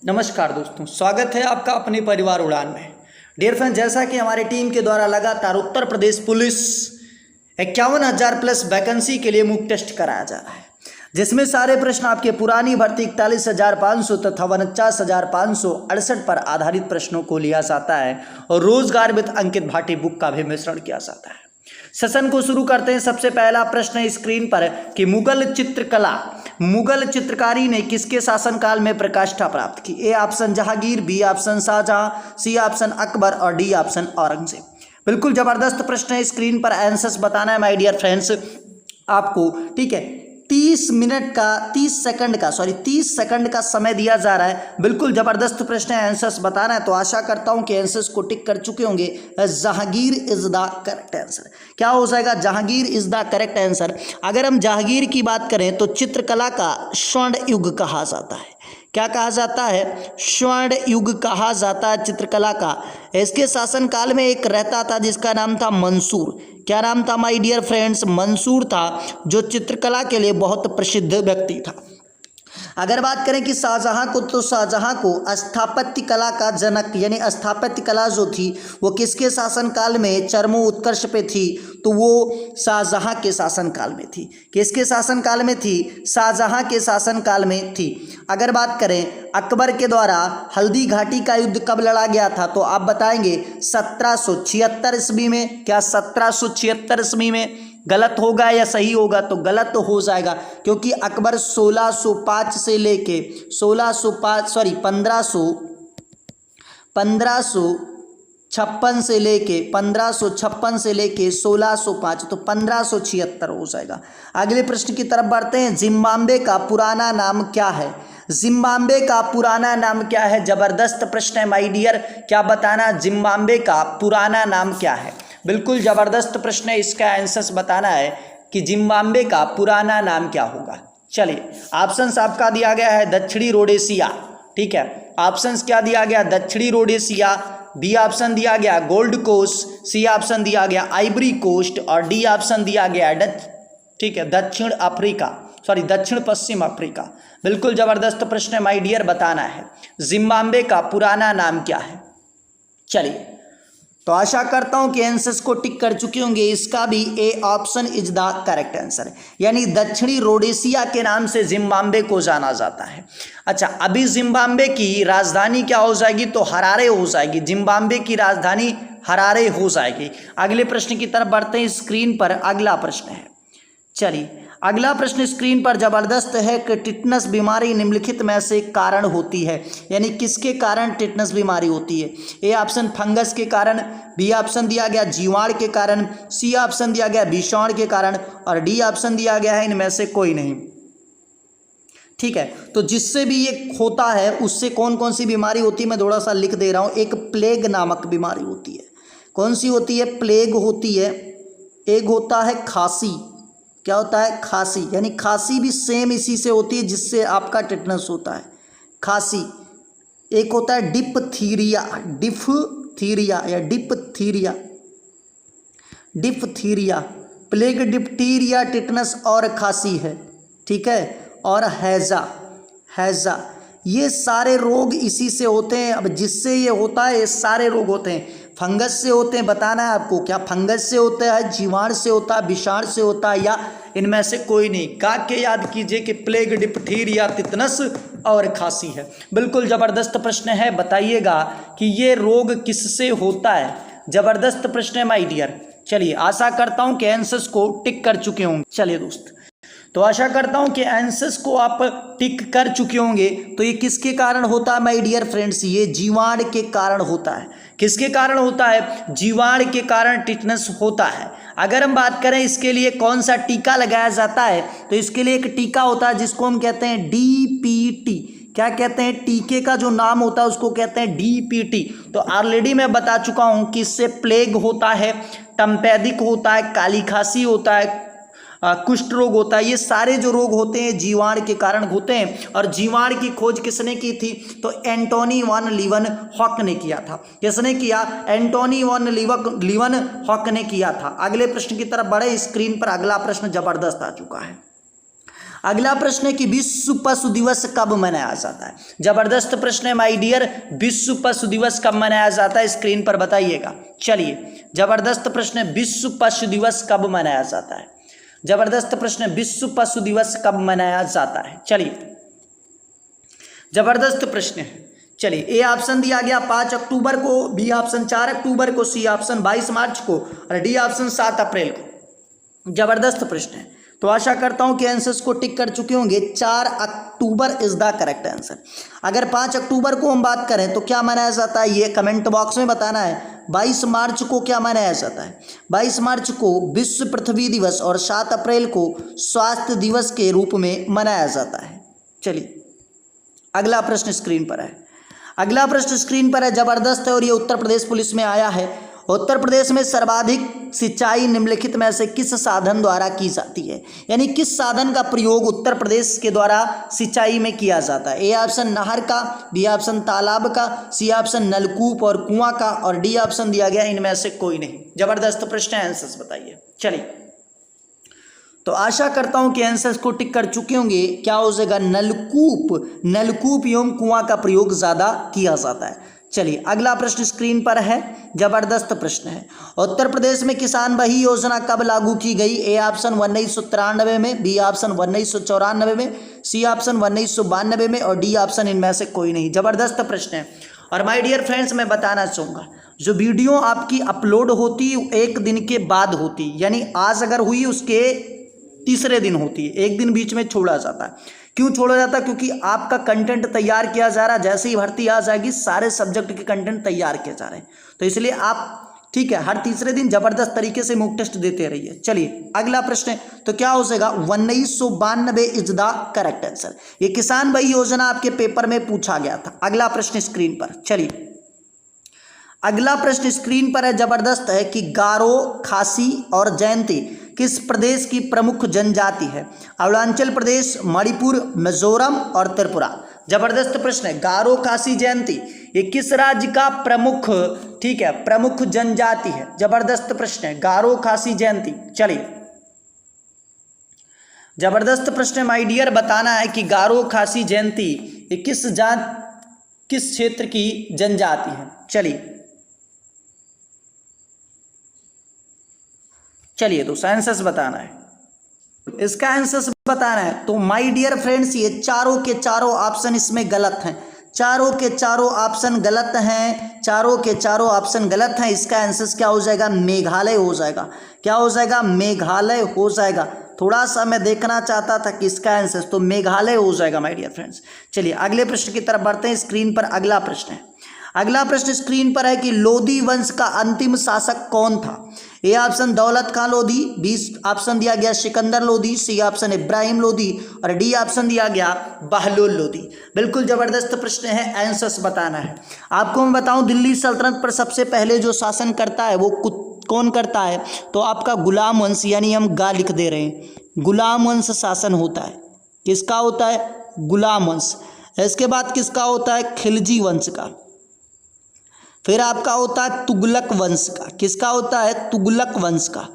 नमस्कार दोस्तों, स्वागत है आपका अपने परिवार उड़ान में। डियर फ्रेंड, जैसा कि हमारी टीम के द्वारा लगातार Uttar Pradesh police 51,000 plus vacancy के लिए मूक टेस्ट कराया जा रहा है, जिसमें सारे प्रश्न आपके पुरानी भर्ती 41,500 तथा 49,568 पर आधारित प्रश्नों को लिया जाता है और रोजगार विद अंकित भाटी बुक का भी मिश्रण किया जाता है। सेशन को शुरू करते हैं। सबसे पहला प्रश्न है स्क्रीन पर कि मुगल चित्रकारी ने किसके शासनकाल में प्रतिष्ठा प्राप्त की? A option Jahangir, B option Shahjahan, C option Akbar और डी ऑप्शन औरंगजेब। बिल्कुल जबरदस्त प्रश्न है। स्क्रीन पर आंसर्स बताना है माय डियर फ्रेंड्स आपको, ठीक है। 30 सेकंड का समय दिया जा रहा है। बिल्कुल जबरदस्त प्रश्न है, आंसर्स बताना है। तो आशा करता हूं कि आंसर्स को टिक कर चुके होंगे। Jahangir is the correct answer. क्या हो जाएगा? Jahangir is the correct answer. अगर हम जहांगीर की बात करें तो चित्रकला का स्वर्ण युग कहा जाता है। क्या कहा जाता है? स्वर्ण युग कहा जाता है चित्रकला का। इसके शासनकाल में एक रहता था जिसका नाम था मंसूर। क्या नाम था माय डियर फ्रेंड्स? मंसूर था, जो चित्रकला के लिए बहुत प्रसिद्ध व्यक्ति था। अगर बात करें कि शाहजहां को, तो शाहजहां को स्थापत्य कला का जनक, यानी स्थापत्य कला जो थी वो किसके शासनकाल में चरमो उत्कर्ष पे थी? तो वो शाहजहां के शासनकाल में थी। किसके शासनकाल में थी? शाहजहां के शासनकाल में थी। अगर बात करें अकबर के द्वारा हल्दी घाटी का युद्ध कब लड़ा गया था, तो आप बताएंगे 1776 ईस्वी में। क्या 1776 ईस्वी में? गलत होगा या सही होगा? तो गलत हो जाएगा, क्योंकि अकबर 1556 से लेके 1556 से लेके 1605, तो 1576 हो जाएगा। अगले प्रश्न की तरफ बढ़ते हैं। जिम्बाब्वे का पुराना नाम क्या है? जिम्बाब्वे का पुराना नाम क्या है? जबरदस्त प्रश्न है माय डियर। क्या बताना? जिम्बाब्वे का पुराना नाम क्या है? बिल्कुल जबरदस्त प्रश्न है। इसका आंसर्स बताना है कि जिम्बाब्वे का पुराना नाम क्या होगा। चलिए, ऑप्शंस आपका दिया गया है दक्षिणी रोडेशिया, ठीक है। ऑप्शंस क्या दिया गया? दक्षिणी रोडेशिया, बी ऑप्शन दिया गया गोल्ड कोस्ट, सी ऑप्शन दिया गया आइवरी कोस्ट और डी ऑप्शन दिया गया ठीक है, दक्षिण पश्चिम अफ्रीका। बिल्कुल जबरदस्त प्रश्न है माय डियर, बताना है जिम्बाब्वे का पुराना नाम क्या है। चलिए, तो आशा करता हूं कि आंसर्स को टिक कर चुके होंगे। इसका भी A option is the correct answer, यानी दक्षिणी रोडेशिया के नाम से जिम्बाब्वे को जाना जाता है। अच्छा, अभी जिम्बाब्वे की राजधानी क्या हो जाएगी? तो हरारे हो जाएगी। जिम्बाब्वे की राजधानी हरारे हो जाएगी। अगले प्रश्न की तरफ बढ़ते हैं। स्क्रीन पर अगला प्रश्न है। चलिए, अगला प्रश्न स्क्रीन पर जबरदस्त है कि टिटनस बीमारी निम्नलिखित में से कारण होती है, यानी किसके कारण टिटनस बीमारी होती है? ए ऑप्शन फंगस के कारण, बी ऑप्शन दिया गया जीवाणु के कारण, सी ऑप्शन दिया गया विषाणु के कारण और डी ऑप्शन दिया गया है इनमें से कोई नहीं। ठीक है, तो जिससे भी ये होता है उससे कौन कौन सी बीमारी होती है मैं थोड़ा सा लिख दे रहा हूँ। एक प्लेग नामक बीमारी होती है। कौन सी होती है? प्लेग होती है। एक होता है खांसी। क्या होता है? खांसी, यानी खांसी भी सेम इसी से होती है जिससे आपका टिटनस होता है, खांसी। एक होता है डिप्थीरिया या डिप्थीरिया। प्लेग, डिप्थीरिया, टिटनस और खांसी है, ठीक है। और हैजा, ये सारे रोग इसी से होते हैं। अब जिससे ये होता है, ये सारे रोग होते हैं। फंगस से होते हैं, बताना है आपको। क्या फंगस से होता है, जीवाणु से होता है, विषाणु से होता है या इनमें से कोई नहीं? गा के याद कीजिए कि प्लेग, डिप्थीरिया, तितनस और खांसी है। बिल्कुल जबरदस्त प्रश्न है, बताइएगा कि ये रोग किससे होता है। जबरदस्त प्रश्न है माय डियर। चलिए, आशा करता हूं कि आंसर्स को टिक कर चुके होंगे। चलिए दोस्त, तो आशा करता हूं कि आंसर्स को आप टिक कर चुके होंगे। तो ये किसके कारण होता है माय डियर फ्रेंड्स? ये जीवाणु के कारण होता है। किसके कारण होता है? जीवाणु के कारण टिटनस होता है। अगर हम बात करें इसके लिए कौन सा टीका लगाया जाता है, तो इसके लिए एक टीका होता है जिसको हम कहते हैं DPT। क्या कहते हैं? टीके का जो नाम होता है उसको कहते हैं DPT। तो ऑलरेडी मैं बता चुका हूं कि इससे प्लेग होता है, टम्पेदिक होता है, काली खांसी होता है, कुष्ठ रोग होता है। ये सारे जो रोग होते हैं जीवाणु के कारण होते हैं। और जीवाणु की खोज किसने की थी? तो एंटोनी वन लीवनहॉक ने किया था। किसने किया? एंटोनी वन लीवनहॉक ने किया था। अगले प्रश्न की तरफ बढ़े। स्क्रीन पर अगला प्रश्न जबरदस्त आ चुका है। अगला प्रश्न है कि विश्व पशु दिवस कब मनाया जाता है। जबरदस्त प्रश्न है माय डियर, विश्व पशु दिवस कब मनाया जाता है स्क्रीन पर बताइएगा। चलिए जबरदस्त प्रश्न है, विश्व पशु दिवस कब मनाया जाता है। जबरदस्त प्रश्न है, विश्व पशु दिवस कब मनाया जाता है। चलिए जबरदस्त प्रश्न है। चलिए ए ऑप्शन दिया गया 5 अक्टूबर को, बी ऑप्शन 4 अक्टूबर को, सी ऑप्शन 22 मार्च को और डी ऑप्शन 7 अप्रैल को। जबरदस्त प्रश्न है, तो आशा करता हूं कि आंसर्स को टिक कर चुके होंगे। 4 October is the correct answer. अगर 5 अक्टूबर को हम बात करें तो क्या मनाया जाता है, ये कमेंट बॉक्स में बताना है। 22 मार्च को क्या मनाया जाता है, 22 मार्च को विश्व पृथ्वी दिवस और 7 अप्रैल को स्वास्थ्य दिवस के रूप में मनाया जाता है। चलिए अगला प्रश्न स्क्रीन पर है। अगला प्रश्न स्क्रीन पर है, जबरदस्त है और ये उत्तर प्रदेश पुलिस में आया है। उत्तर प्रदेश में सर्वाधिक सिंचाई निम्नलिखित में से किस साधन द्वारा की जाती है, यानी किस साधन का प्रयोग उत्तर प्रदेश के द्वारा सिंचाई में किया जाता है। ए ऑप्शन नहर का, बी ऑप्शन तालाब का, सी ऑप्शन नलकूप और कुआं का और डी ऑप्शन दिया गया इनमें से कोई नहीं। जबरदस्त प्रश्न है, आंसर्स बताइए। चलिए तो आशा करता हूं कि आंसर्स को टिक कर चुके होंगे। क्या हो जाएगा, नलकूप। नलकूप एवं कुआं का प्रयोग ज़्यादा किया जाता है। चलिए अगला प्रश्न स्क्रीन पर है, जबरदस्त प्रश्न है। उत्तर प्रदेश में किसान बही योजना कब लागू की गई। ए ऑप्शन 1993 में, बी ऑप्शन 1994 में, सी ऑप्शन 1992 में और डी ऑप्शन इनमें से कोई नहीं। जबरदस्त प्रश्न है। और माय डियर फ्रेंड्स मैं बताना चाहूँगा, जो वीडियो आपकी अपलोड होती 1 दिन के बाद होती, यानी आज अगर हुई उसके तीसरे दिन होती है, 1 दिन बीच में छोड़ा जाता है। क्यों छोड़ा जाता है, क्योंकि आपका कंटेंट तैयार किया जा रहा है। जैसे ही भर्ती आ जाएगी सारे सब्जेक्ट के कंटेंट तैयार किए जा रहे हैं, तो इसलिए आप ठीक है हर तीसरे दिन जबरदस्त तरीके से मॉक टेस्ट देते रहिए। चलिए अगला प्रश्न है, तो क्या हो जाएगा, 1992 इज द करेक्ट आंसर। ये किसान बही योजना आपके पेपर में पूछा गया था। अगला प्रश्न स्क्रीन पर। चलिए अगला प्रश्न स्क्रीन पर है, जबरदस्त है कि गारो, खासी और जयंती किस प्रदेश की प्रमुख जनजाति है। अरुणाचल प्रदेश, मणिपुर, मिजोरम और त्रिपुरा। जबरदस्त प्रश्न है, गारो, खासी, जयंती ये किस राज्य का प्रमुख ठीक है प्रमुख जनजाति है। जबरदस्त प्रश्न है, गारो, खासी, जयंती। चलिए जबरदस्त प्रश्न है माय डियर, बताना है कि गारो, खासी, जयंती ये किस क्षेत्र की जनजाति है। चलिए तो आंसर्स बताना है, इसका आंसर्स बताना है। तो माय डियर फ्रेंड्स ये चारों के चारों ऑप्शन इसमें गलत हैं। चारों के चारों ऑप्शन गलत हैं। चारों के चारों ऑप्शन गलत हैं। इसका आंसर्स क्या हो जाएगा, मेघालय हो जाएगा। क्या हो जाएगा, मेघालय हो जाएगा। थोड़ा सा मैं देखना चाहता था कि इसका आंसर, तो मेघालय हो जाएगा माय डियर फ्रेंड्स। चलिए अगले प्रश्न की तरफ बढ़ते हैं। स्क्रीन पर अगला प्रश्न है। अगला प्रश्न स्क्रीन पर है कि लोधी वंश का अंतिम शासक कौन था। ए ऑप्शन दौलत खां लोधी, बी ऑप्शन दिया गया सिकंदर लोधी, सी ऑप्शन इब्राहिम लोधी और डी ऑप्शन दिया गया बहलोल लोधी। बिल्कुल जबरदस्त प्रश्न है, आंसर्स बताना है। आपको मैं बताऊं, दिल्ली सल्तनत पर सबसे पहले जो शासन करता है वो कौन करता है, तो आपका गुलाम वंश, यानी हम गा लिख दे रहे हैं, गुलाम वंश शासन होता है। किसका होता है, गुलाम वंश। इसके बाद किसका होता है, खिलजी वंश का। फिर आपका होता है तुगलक वंश का। किसका होता है, तुगलक वंश का।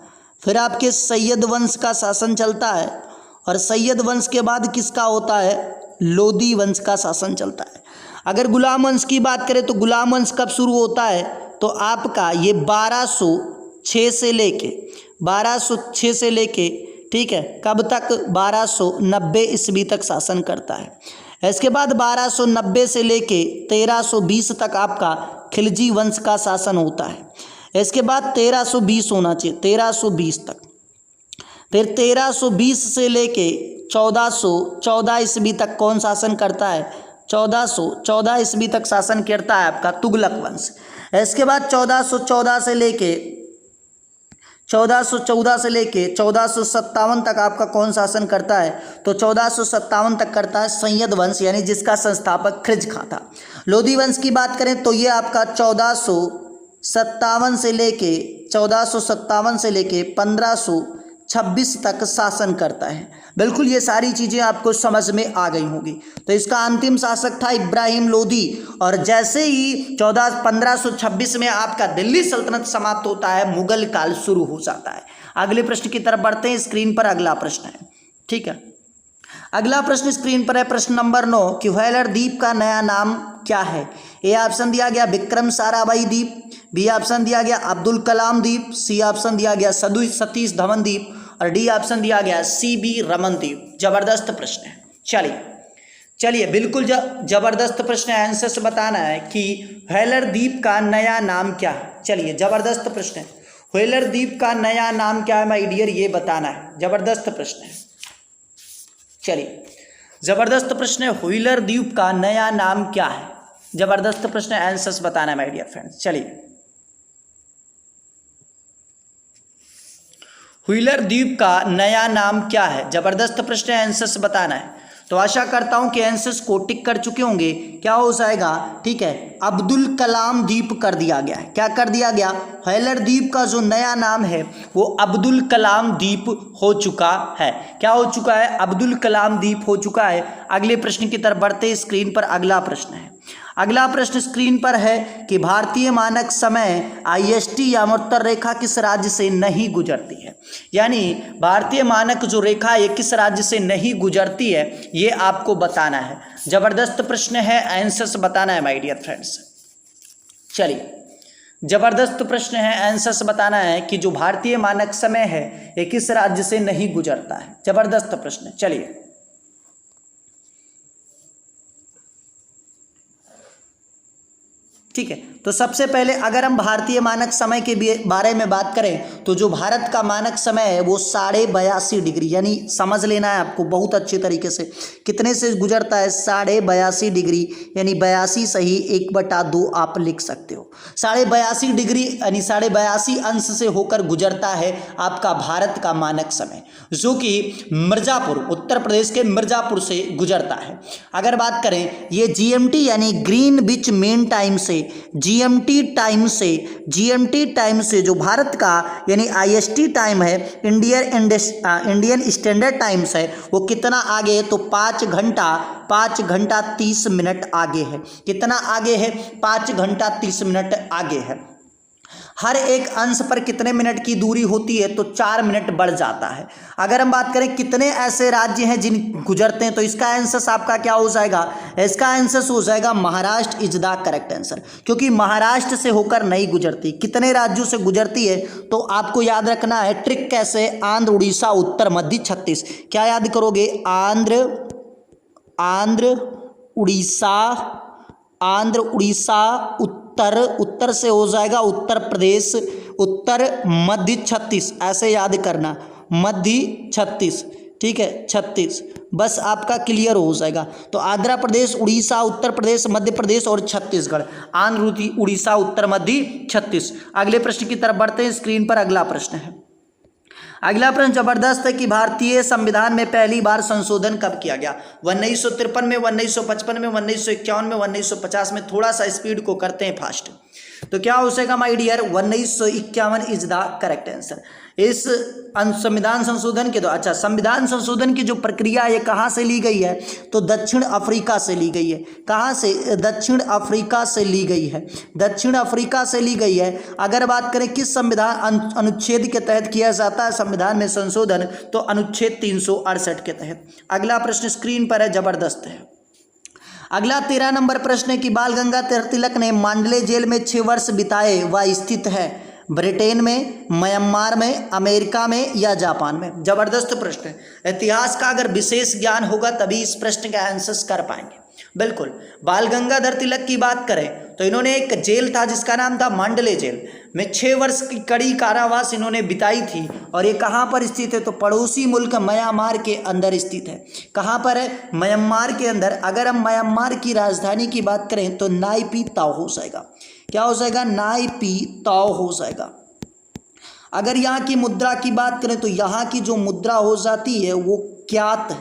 फिर आपके सैयद वंश का शासन चलता है और सैयद वंश के बाद किसका होता है, लोधी वंश का शासन चलता है। अगर गुलाम वंश की बात करें तो गुलाम वंश कब शुरू होता है, तो आपका ये 1206 से लेके ठीक है कब तक, 1290 ईस्वी तक शासन करता है। इसके बाद 1290 से लेके 1320 तक आपका खिलजी वंश का शासन होता है। इसके बाद 1320 होना चाहिए, 1320 तक। फिर 1320 से लेके 1414 ईस्वी तक कौन शासन करता है, 1414 ईस्वी तक शासन करता है आपका तुगलक वंश। इसके बाद 1414 से लेके 1457 तक आपका कौन शासन करता है, तो 1457 तक करता है सैयद वंश, यानी जिसका संस्थापक खिलजी खां था। लोधी वंश की बात करें तो ये आपका 1457 से लेके 1526 तक शासन करता है। बिल्कुल ये सारी चीज़ें आपको समझ में आ गई होंगी। तो इसका अंतिम शासक था इब्राहिम लोधी, और जैसे ही 1526 में आपका दिल्ली सल्तनत समाप्त होता है, मुगल काल शुरू हो जाता है। अगले प्रश्न की तरफ बढ़ते हैं। स्क्रीन पर अगला प्रश्न है, ठीक है। अगला प्रश्न स्क्रीन पर है प्रश्न नंबर 9 कि व्हेलर द्वीप का नया नाम क्या है। ए ऑप्शन दिया गया विक्रम साराभाई द्वीप, बी ऑप्शन दिया गया अब्दुल कलाम द्वीप, सी ऑप्शन दिया गया सतीश धवन द्वीप और डी ऑप्शन दिया गया सी.वी. रमन द्वीप। जबरदस्त प्रश्न है। चलिए बिल्कुल जबरदस्त प्रश्न है। आंसर से बताना है कि व्हेलर द्वीप का नया नाम क्या है। चलिए जबरदस्त प्रश्न है, व्हेलर द्वीप का नया नाम क्या है माय डियर, ये बताना है। जबरदस्त प्रश्न है। चलिए जबरदस्त प्रश्न है, व्हेलर द्वीप का नया नाम क्या है। जबरदस्त प्रश्न है, आंसर्स बताना है माय डियर फ्रेंड्स। चलिए व्हेलर द्वीप का नया नाम क्या है। जबरदस्त प्रश्न है, आंसर्स बताना है। तो आशा करता हूं कि आंसर्स को टिक कर चुके होंगे। क्या हो जाएगा, ठीक है, अब्दुल कलाम द्वीप कर दिया गया है। क्या कर दिया गया, व्हेलर द्वीप का जो नया नाम है वो अब्दुल कलाम द्वीप हो चुका है। क्या हो चुका है, अब्दुल कलाम द्वीप हो चुका है। अगले प्रश्न की तरफ बढ़ते स्क्रीन पर अगला प्रश्न है। अगला प्रश्न स्क्रीन पर है कि भारतीय मानक समय IST या उत्तर रेखा किस राज्य से नहीं गुजरती है। यानी भारतीय मानक जो रेखा है किस राज्य से नहीं गुजरती है, ये आपको बताना है। जबरदस्त प्रश्न है, आंसर्स बताना है माय डियर फ्रेंड्स। चलिए जबरदस्त प्रश्न है, आंसर्स बताना है कि जो भारतीय मानक समय है ये किस राज्य से नहीं गुजरता है। जबरदस्त प्रश्न। चलिए ठीक है, तो सबसे पहले अगर हम भारतीय मानक समय के बारे में बात करें तो जो भारत का मानक समय है वो 82.5 डिग्री, यानी समझ लेना है आपको बहुत अच्छे तरीके से, कितने से गुजरता है, 82.5 डिग्री, यानी 82 सही 1/2 आप लिख सकते हो। 82.5 डिग्री यानी 82.5 अंश से होकर गुजरता है आपका भारत का मानक समय, जो कि मिर्ज़ापुर, उत्तर प्रदेश के मिर्ज़ापुर से गुजरता है। अगर बात करें ये GMT यानी ग्रीनविच मीन टाइम से, GMT टाइम से जो भारत का यानी IST टाइम है, इंडियन स्टैंडर्ड टाइम्स है, वो कितना आगे है, तो 5 घंटा 30 मिनट आगे है। कितना आगे है, 5 घंटा 30 मिनट आगे है। हर एक अंश पर कितने मिनट की दूरी होती है, तो 4 मिनट बढ़ जाता है। अगर हम बात करें कितने ऐसे राज्य हैं जिन गुजरते हैं, तो इसका आंसर आपका क्या हो जाएगा, इसका आंसर हो जाएगा Maharashtra is the correct answer, क्योंकि महाराष्ट्र से होकर नहीं गुजरती। कितने राज्यों से गुजरती है, तो आपको याद रखना है ट्रिक कैसे, आंध्र, उड़ीसा, उत्तर, मध्य, छत्तीस। क्या याद करोगे, आंध्र उड़ीसा, उत्तर से हो जाएगा उत्तर प्रदेश, उत्तर, मध्य, छत्तीस, ऐसे याद करना, मध्य, छत्तीस, ठीक है, 36, बस आपका क्लियर हो जाएगा। तो आंध्र प्रदेश, उड़ीसा, उत्तर प्रदेश, मध्य प्रदेश और छत्तीसगढ़, आंध्र, उड़ीसा, उत्तर, मध्य, छत्तीस। अगले प्रश्न की तरफ बढ़ते हैं, स्क्रीन पर अगला प्रश्न है। अगला प्रश्न जबरदस्त है कि भारतीय संविधान में पहली बार संशोधन कब किया गया। 1953 में, 1955 में, 1951 में, 1950 में। थोड़ा सा स्पीड को करते हैं फास्ट। तो क्या हो जाएगा my dear, 1951 is the correct answer. इस संविधान संशोधन के अच्छा, संविधान संशोधन की जो प्रक्रिया है कहाँ से ली गई है, तो दक्षिण अफ्रीका से ली गई है। कहाँ से, दक्षिण अफ्रीका से ली गई है, दक्षिण अफ्रीका से ली गई है। अगर बात करें किस संविधान अनुच्छेद के तहत किया जाता है संविधान में संशोधन, तो अनुच्छेद 368 के तहत। अगला प्रश्न स्क्रीन पर है, जबरदस्त है। अगला 13 नंबर प्रश्न है कि बाल गंगाधर तिलक ने मांडले जेल में 6 वर्ष बिताए, वह स्थित है ब्रिटेन में, म्यांमार में, अमेरिका में या जापान में। जबरदस्त प्रश्न है। इतिहास का अगर विशेष ज्ञान होगा तभी इस प्रश्न के आंसर्स कर पाएंगे। बिल्कुल, बाल गंगाधर तिलक की बात करें तो इन्होंने एक जेल था जिसका नाम था मांडले जेल में 6 वर्ष की कड़ी कारावास इन्होंने बिताई थी। और ये कहाँ पर स्थित है, तो पड़ोसी मुल्क म्यांमार के अंदर स्थित है। कहाँ पर है, म्यांमार के अंदर। अगर हम म्यांमार की राजधानी की बात करें तो नाइपी ताओ हो जाएगा। क्या हो जाएगा, नाइपी ताओ हो जाएगा। अगर यहाँ की मुद्रा की बात करें तो यहाँ की जो मुद्रा हो जाती है वो क्यात है।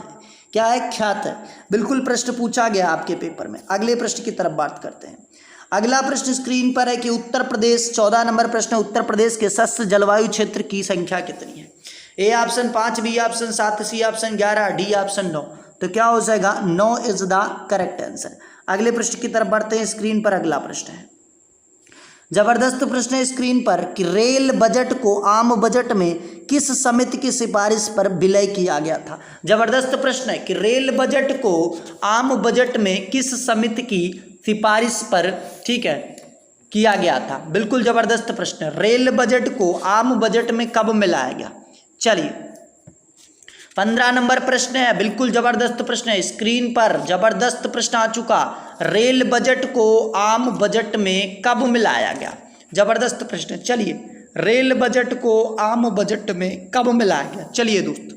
क्या है, ख्यात है। बिल्कुल प्रश्न पूछा गया आपके पेपर में। अगले प्रश्न की तरफ बात करते हैं। अगला प्रश्न स्क्रीन पर है कि उत्तर प्रदेश, 14 नंबर प्रश्न, उत्तर प्रदेश के शस्य जलवायु क्षेत्र की संख्या कितनी है। A option 5, B option 7, C option 11, D option 9। तो क्या हो जाएगा, 9 इज द करेक्ट आंसर। अगले प्रश्न की तरफ बढ़ते हैं, स्क्रीन पर अगला प्रश्न है। जबरदस्त प्रश्न है स्क्रीन पर कि रेल बजट को आम बजट में किस समिति की सिफारिश पर विलय किया गया था। जबरदस्त प्रश्न है कि रेल बजट को आम बजट में किस समिति की सिफारिश पर, ठीक है, किया गया था। बिल्कुल जबरदस्त प्रश्न है, रेल बजट को आम बजट में कब मिलाया गया। चलिए 15 नंबर प्रश्न है, बिल्कुल जबरदस्त प्रश्न है, स्क्रीन पर जबरदस्त प्रश्न आ चुका। रेल बजट को आम बजट में कब मिलाया गया, जबरदस्त प्रश्न। चलिए रेल बजट को आम बजट में कब मिलाया गया। चलिए दोस्त,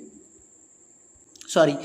सॉरी,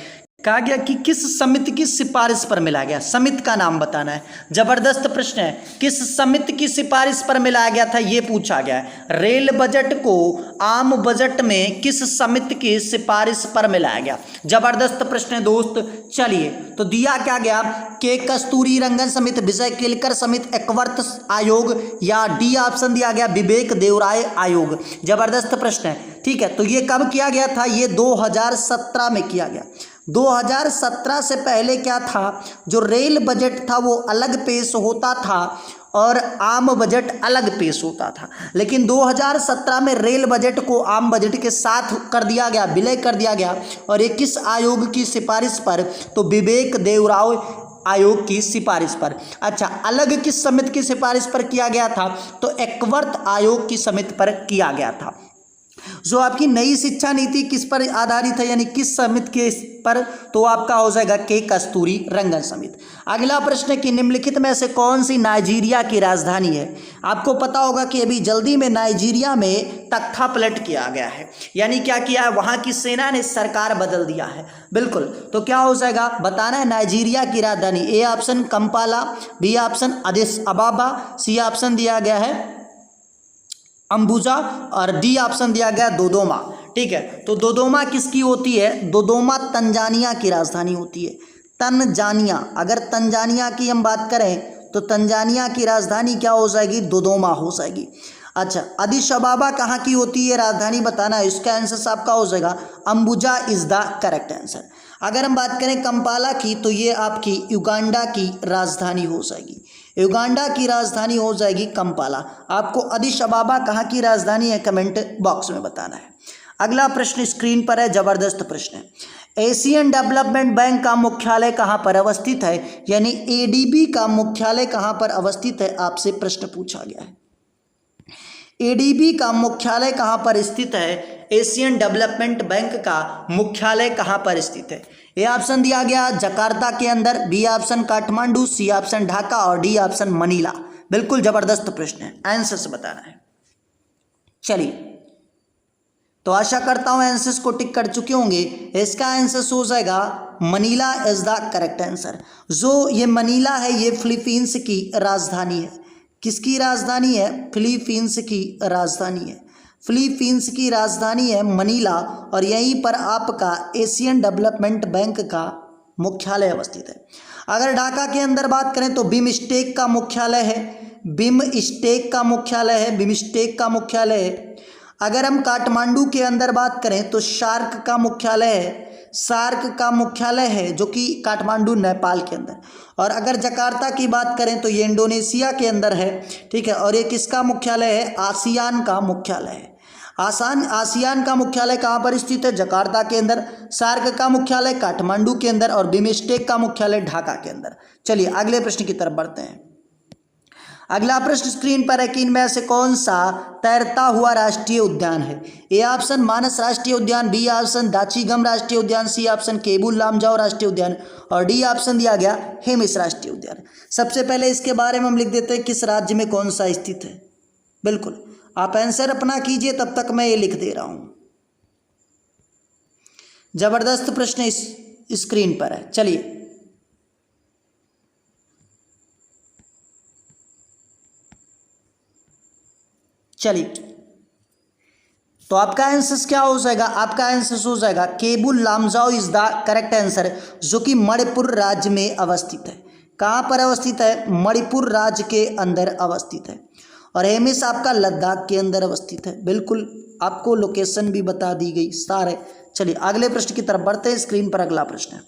कहा गया कि किस समिति की सिफारिश पर मिलाया गया, समिति का नाम बताना है। जबरदस्त प्रश्न है, किस समिति की सिफारिश पर मिलाया गया था ये पूछा गया है। रेल बजट को आम बजट में किस समिति की सिफारिश पर मिलाया गया, जबरदस्त प्रश्न है दोस्त। चलिए तो दिया क्या गया, के कस्तूरी रंगन समिति, विजय केलकर समिति, एकवर्त आयोग, या डी ऑप्शन दिया गया विवेक देवराय आयोग। जबरदस्त प्रश्न है, ठीक है। तो ये कब किया गया था, ये 2017 में किया गया। 2017 से पहले क्या था, जो रेल बजट था वो अलग पेश होता था और आम बजट अलग पेश होता था, लेकिन 2017 में रेल बजट को आम बजट के साथ कर दिया गया, विलय कर दिया गया। और ये किस आयोग की सिफारिश पर, तो विवेक देवराय आयोग की सिफारिश पर। अच्छा, अलग किस समिति की सिफारिश पर किया गया था, तो एकवर्त आयोग की समिति पर किया गया था। जो आपकी नई शिक्षा नीति किस पर आधारित है, यानी किस समिति के पर, तो आपका हो जाएगा के कस्तूरी रंगन समिति। अगला प्रश्न कि निम्नलिखित में से कौन सी नाइजीरिया की राजधानी है। आपको पता होगा कि अभी जल्दी में नाइजीरिया में तख्ता पलट किया गया है, यानी क्या किया है, वहां की सेना ने सरकार बदल दिया है। बिल्कुल, तो क्या हो जाएगा बताना है, नाइजीरिया की राजधानी। A option Kampala, B option Addis Ababa, C option दिया गया है अंबुजा, और डी ऑप्शन दिया गया दोदोमा। ठीक है, तो दोदोमा किसकी होती है, दोदोमा तंजानिया की राजधानी होती है। तंजानिया, अगर तंजानिया की हम बात करें तो तंजानिया की राजधानी क्या हो जाएगी, दोदोमा हो जाएगी। अच्छा, अदिस अबाबा कहाँ की होती है राजधानी बताना है, इसका आंसर आपका हो जाएगा Ambuja is the correct answer. अगर हम बात करें कंपाला की, तो ये आपकी युगांडा की राजधानी हो जाएगी। युगांडा की राजधानी हो जाएगी कंपाला। आपको अदिस अबाबा कहाँ की राजधानी है कमेंट बॉक्स में बताना है। अगला प्रश्न स्क्रीन पर है, जबरदस्त प्रश्न है। एशियन डेवलपमेंट बैंक का मुख्यालय कहाँ पर अवस्थित है, यानी एडीबी का मुख्यालय कहाँ पर अवस्थित है, आपसे प्रश्न पूछा गया है। एडीबी का मुख्यालय कहाँ पर स्थित है, एशियन डेवलपमेंट बैंक का मुख्यालय कहाँ पर स्थित है। ए ऑप्शन दिया गया जकार्ता के अंदर, B option Kathmandu, C option Dhaka, और डी ऑप्शन मनीला। बिल्कुल जबरदस्त प्रश्न है, आंसर्स बताना है। चलिए, तो आशा करता हूं आंसर्स को टिक कर चुके होंगे। इसका आंसर हो जाएगा Manila is the correct answer. जो ये मनीला है ये फिलीपींस की राजधानी है। किसकी राजधानी है, फिलीपींस की राजधानी है। फिलीपींस की राजधानी है मनीला, और यहीं पर आपका एशियन डेवलपमेंट बैंक का मुख्यालय अवस्थित है। अगर ढाका के अंदर बात करें तो बिमस्टेक का मुख्यालय है, बिमस्टेक का मुख्यालय है, बिमस्टेक का मुख्यालय है। अगर हम काठमांडू के अंदर बात करें तो सार्क का मुख्यालय है, सार्क का मुख्यालय है जो कि काठमांडू नेपाल के अंदर। और अगर जकार्ता की बात करें तो ये इंडोनेशिया के अंदर है। ठीक है, और ये किसका मुख्यालय है, आसियान का मुख्यालय है। आसियान का मुख्यालय कहाँ पर स्थित है, जकार्ता के अंदर। सार्क का मुख्यालय काठमांडू के अंदर, और बिमस्टेक का मुख्यालय ढाका के अंदर। चलिए अगले प्रश्न की तरफ बढ़ते हैं। अगला प्रश्न स्क्रीन पर है कि इनमें से कौन सा तैरता हुआ राष्ट्रीय उद्यान है। ए ऑप्शन मानस राष्ट्रीय उद्यान, बी ऑप्शन दाचीगम राष्ट्रीय उद्यान, सी ऑप्शन केबुल लामजाओ राष्ट्रीय उद्यान, और डी ऑप्शन दिया गया हेमिस राष्ट्रीय उद्यान। सबसे पहले इसके बारे में हम लिख देते हैं किस राज्य में कौन सा स्थित है। बिल्कुल, आप आंसर अपना कीजिए, तब तक मैं ये लिख दे रहा हूं। जबरदस्त प्रश्न इस स्क्रीन पर है। चलिए, तो आपका आंसर क्या हो जाएगा, आपका आंसर हो जाएगा Keibul Lamjao is the correct answer, जो कि मणिपुर राज्य में अवस्थित है। कहाँ पर अवस्थित है, मणिपुर राज्य के अंदर अवस्थित है। और हेमिस आपका लद्दाख के अंदर अवस्थित है। बिल्कुल, आपको लोकेशन भी बता दी गई सारे। चलिए अगले प्रश्न की तरफ बढ़ते हैं। स्क्रीन पर अगला प्रश्न है।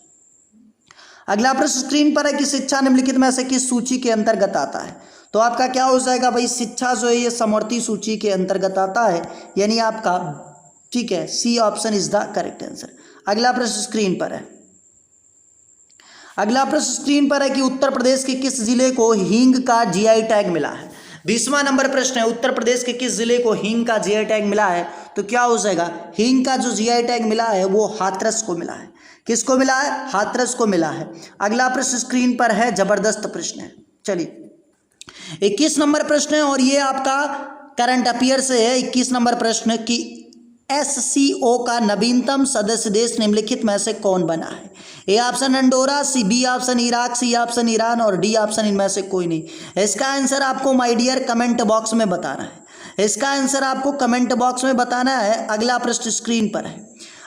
अगला प्रश्न स्क्रीन पर है कि शिक्षा निम्नलिखित में से किस सूची के अंतर्गत आता है। तो आपका क्या हो जाएगा भाई, शिक्षा जो है ये समवर्ती सूची के अंतर्गत आता है, यानी आपका ठीक है, C option is the correct answer. अगला प्रश्न स्क्रीन पर है। अगला प्रश्न स्क्रीन पर है कि उत्तर प्रदेश के किस जिले को हींग का जीआई टैग मिला है। 20वां नंबर प्रश्न है, उत्तर प्रदेश के किस जिले को हींग का जीआई टैग मिला है। तो क्या हो जाएगा, हींग का जो जीआई टैग मिला है वो हाथरस को मिला है। किसको मिला है, हाथरस को मिला है। अगला प्रश्न स्क्रीन पर है, जबरदस्त प्रश्न है। चलिए 21 नंबर प्रश्न है और ये आपका करंट अफेयर से है। 21 नंबर प्रश्न कि एससीओ का नवीनतम सदस्य देश निम्नलिखित में से कौन बना है। A option Andorra, C B option Iraq, C option Iran और डी ऑप्शन इनमें से कोई नहीं। इसका आंसर आपको माय डियर कमेंट बॉक्स में बताना है। इसका आंसर आपको कमेंट बॉक्स में बताना है। अगला प्रश्न स्क्रीन पर है।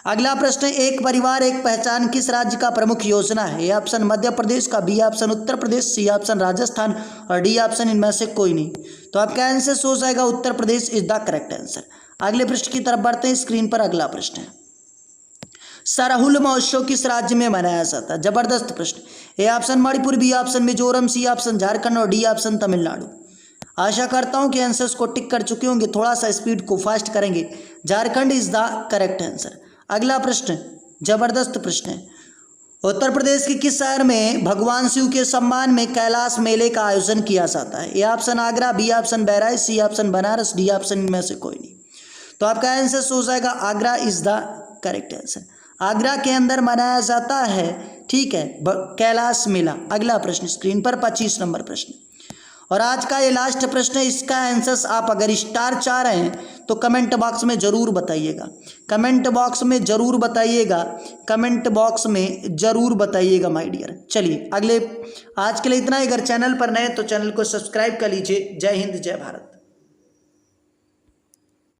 अगला प्रश्न, एक परिवार एक पहचान किस राज्य का प्रमुख योजना है। ए ऑप्शन मध्य प्रदेश का, B option Uttar Pradesh, C option Rajasthan और डी ऑप्शन इनमें से कोई नहीं। तो आपका आंसर हो जाएगा Uttar Pradesh is the correct answer. अगले प्रश्न की तरफ बढ़ते हैं। स्क्रीन पर अगला प्रश्न है, सरहुल महोत्सव किस राज्य में मनाया जाता है। जबरदस्त प्रश्न। A option Manipur, B option Mizoram, C option Jharkhand और डी ऑप्शन तमिलनाडु। आशा करता हूं कि आंसर्स को टिक कर चुके होंगे, थोड़ा सा स्पीड को फास्ट करेंगे। Jharkhand is the correct answer. अगला प्रश्न जबरदस्त प्रश्न है, उत्तर प्रदेश के किस शहर में भगवान शिव के सम्मान में कैलाश मेले का आयोजन किया जाता है। A option Agra, B option Bahraich, C option Banaras, D option इनमें से कोई नहीं। तो आपका आंसर हो जाएगा Agra is the correct answer. Agra के अंदर मनाया जाता है, ठीक है, कैलाश मेला। अगला प्रश्न स्क्रीन पर 25 नंबर प्रश्न और आज का ये लास्ट प्रश्न है। इसका आंसर्स आप अगर स्टार चाह रहे हैं तो कमेंट बॉक्स में ज़रूर बताइएगा। कमेंट बॉक्स में ज़रूर बताइएगा। कमेंट बॉक्स में ज़रूर बताइएगा माय डियर। चलिए अगले आज के लिए इतना ही। अगर चैनल पर नए तो चैनल को सब्सक्राइब कर लीजिए। जय हिंद, जय भारत।